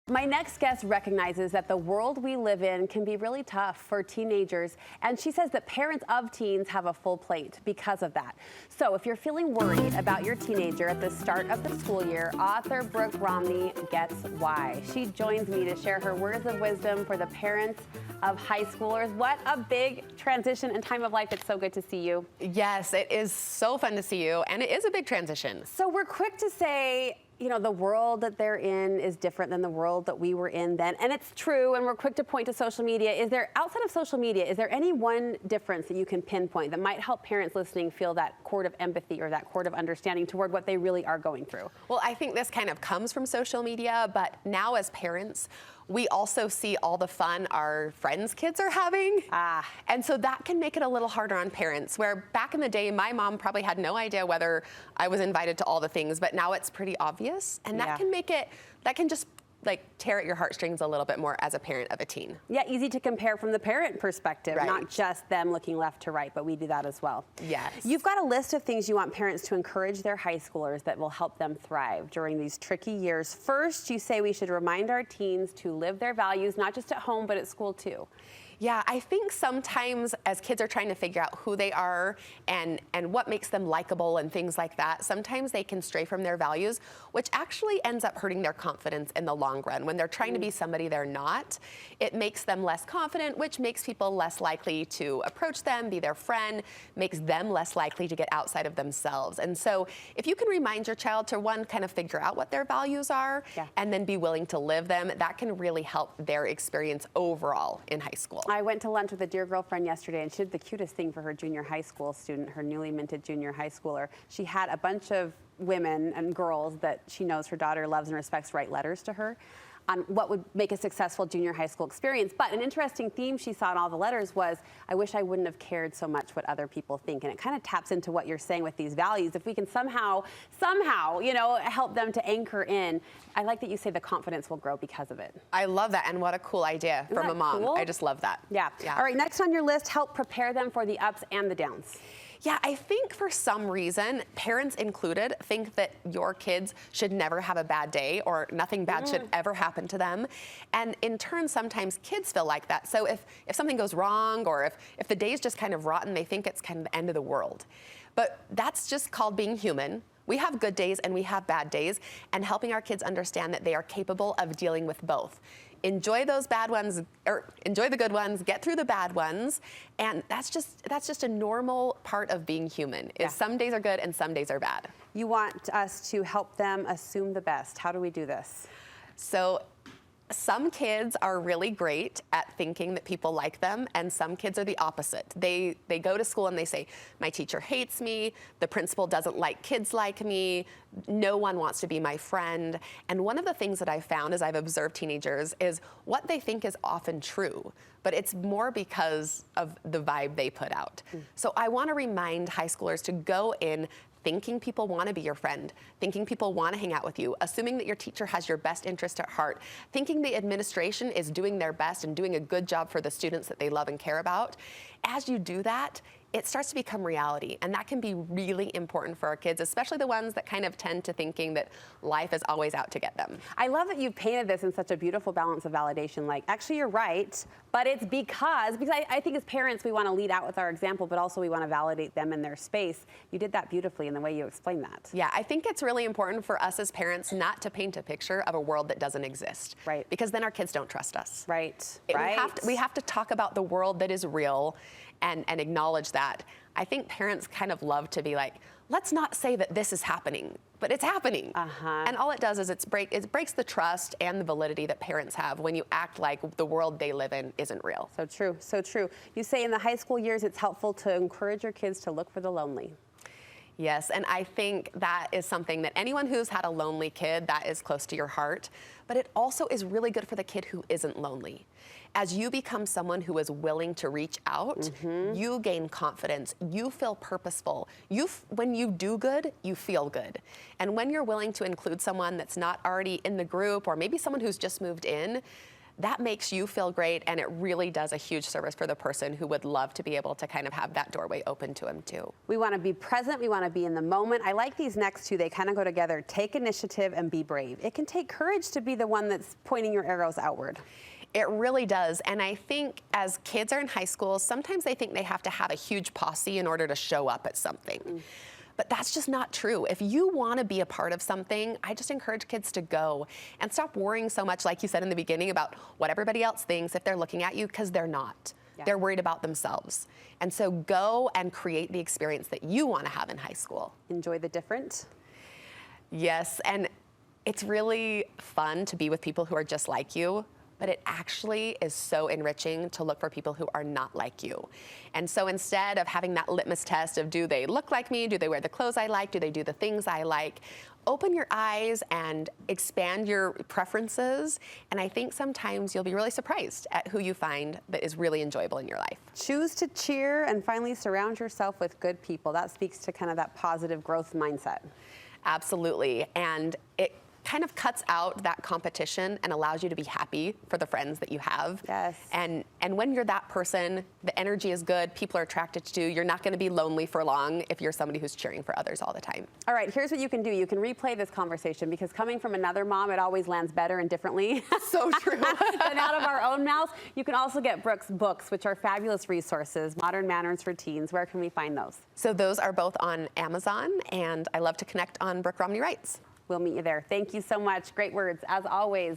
My next guest recognizes that the world we live in can be really tough for teenagers, and she says that parents of teens have a full plate because of that. So if you're feeling worried about your teenager at the start of the school year, author Brooke Romney gets why. She joins me to share her words of wisdom for the parents of high schoolers. What a big transition and time of life. It's so good to see you. Yes, it is so fun to see you, and it is a big transition. So we're quick to say, you know, the world that they're in is different than the world that we were in then. And it's true, and we're quick to point to social media. Is there, outside of social media, is there any one difference that you can pinpoint that might help parents listening feel that cord of empathy or that cord of understanding toward what they really are going through? Well, I think this kind of comes from social media, but now as parents, we also see all the fun our friends' kids are having. And so that can make it a little harder on parents, where back in the day, my mom probably had no idea whether I was invited to all the things, but now it's pretty obvious. And that can make it, that can just like tear at your heartstrings a little bit more as a parent of a teen. Yeah, easy to compare from the parent perspective, Right. not just them looking left to right, but we do that as well. Yes. You've got a list of things you want parents to encourage their high schoolers that will help them thrive during these tricky years. First, you say we should remind our teens to live their values, not just at home, but at school too. Yeah, I think sometimes as kids are trying to figure out who they are and what makes them likable and things like that, sometimes they can stray from their values, which actually ends up hurting their confidence in the long run. When they're trying to be somebody they're not, it makes them less confident, which makes people less likely to approach them, be their friend, makes them less likely to get outside of themselves. And so if you can remind your child to, one, kind of figure out what their values are and then be willing to live them, that can really help their experience overall in high school. I went to lunch with a dear girlfriend yesterday, and she did the cutest thing for her junior high school student, her newly minted junior high schooler. She had a bunch of women and girls that she knows her daughter loves and respects write letters to her on what would make a successful junior high school experience. But an interesting theme she saw in all the letters was, I wish I wouldn't have cared so much what other people think. And it kind of taps into what you're saying with these values. If we can somehow, you know, help them to anchor in. I like that you say the confidence will grow because of it. I love that, and what a cool idea from a mom. Cool? I just love that. Yeah. All right, next on your list, help prepare them for the ups and the downs. Yeah, I think for some reason, parents included, think that your kids should never have a bad day or nothing bad should ever happen to them. And in turn, sometimes kids feel like that. So if something goes wrong or if the day's just kind of rotten, they think it's kind of the end of the world. But that's just called being human. We have good days and we have bad days, and helping our kids understand that they are capable of dealing with both. Enjoy those bad ones, or enjoy the good ones, get through the bad ones, and that's just a normal part of being human. Is some days are good and some days are bad. You want us to help them assume the best. How do we do this? So some kids are really great at thinking that people like them, and some kids are the opposite. They go to school and they say, my teacher hates me, the principal doesn't like kids like me, no one wants to be my friend. And one of the things that I've found as I've observed teenagers is what they think is often true, but it's more because of the vibe they put out. So I want to remind high schoolers to go in thinking people want to be your friend, thinking people want to hang out with you, assuming that your teacher has your best interest at heart, thinking the administration is doing their best and doing a good job for the students that they love and care about. As you do that, it starts to become reality, and that can be really important for our kids, especially the ones that kind of tend to thinking that life is always out to get them. I love that you've painted this in such a beautiful balance of validation. Like, actually, you're right, but it's because I think as parents, we want to lead out with our example, but also we want to validate them in their space. You did that beautifully in the way you explained that. Yeah, I think it's really important for us as parents not to paint a picture of a world that doesn't exist. Right. Because then our kids don't trust us. Right. We have to talk about the world that is real and acknowledge that. I think parents kind of love to be like, let's not say that this is happening, but it's happening. And all it does is it breaks the trust and the validity that parents have when you act like the world they live in isn't real. So true, so true. You say in the high school years, it's helpful to encourage your kids to look for the lonely. Yes, and I think that is something that anyone who's had a lonely kid, that is close to your heart. But it also is really good for the kid who isn't lonely. As you become someone who is willing to reach out, you gain confidence, you feel purposeful. When you do good, you feel good. And when you're willing to include someone that's not already in the group, or maybe someone who's just moved in, that makes you feel great, and it really does a huge service for the person who would love to be able to kind of have that doorway open to them too. We want to be present. We want to be in the moment. I like these next two. They kind of go together. Take initiative and be brave. It can take courage to be the one that's pointing your arrows outward. It really does. And I think as kids are in high school, sometimes they think they have to have a huge posse in order to show up at something. But that's just not true. If you want to be a part of something, I just encourage kids to go and stop worrying so much, like you said in the beginning, about what everybody else thinks if they're looking at you, because they're not. Yeah. They're worried about themselves. And so go and create the experience that you want to have in high school. Enjoy the different. Yes, and it's really fun to be with people who are just like you, but it actually is so enriching to look for people who are not like you. And so instead of having that litmus test of, do they look like me? Do they wear the clothes I like? Do they do the things I like? Open your eyes and expand your preferences. And I think sometimes you'll be really surprised at who you find that is really enjoyable in your life. Choose to cheer, and finally surround yourself with good people. That speaks to kind of that positive growth mindset. Absolutely. And it kind of cuts out that competition and allows you to be happy for the friends that you have. Yes. And when you're that person, the energy is good, people are attracted to you. You're not going to be lonely for long if you're somebody who's cheering for others all the time. All right, here's what you can do. You can replay this conversation, because coming from another mom, it always lands better and differently. So true. than out of our own mouths. You can also get Brooke's books, which are fabulous resources, Modern Manners for Teens. Where can we find those? So those are both on Amazon, and I love to connect on Brooke Romney Writes. We'll meet you there. Thank you so much. Great words, as always.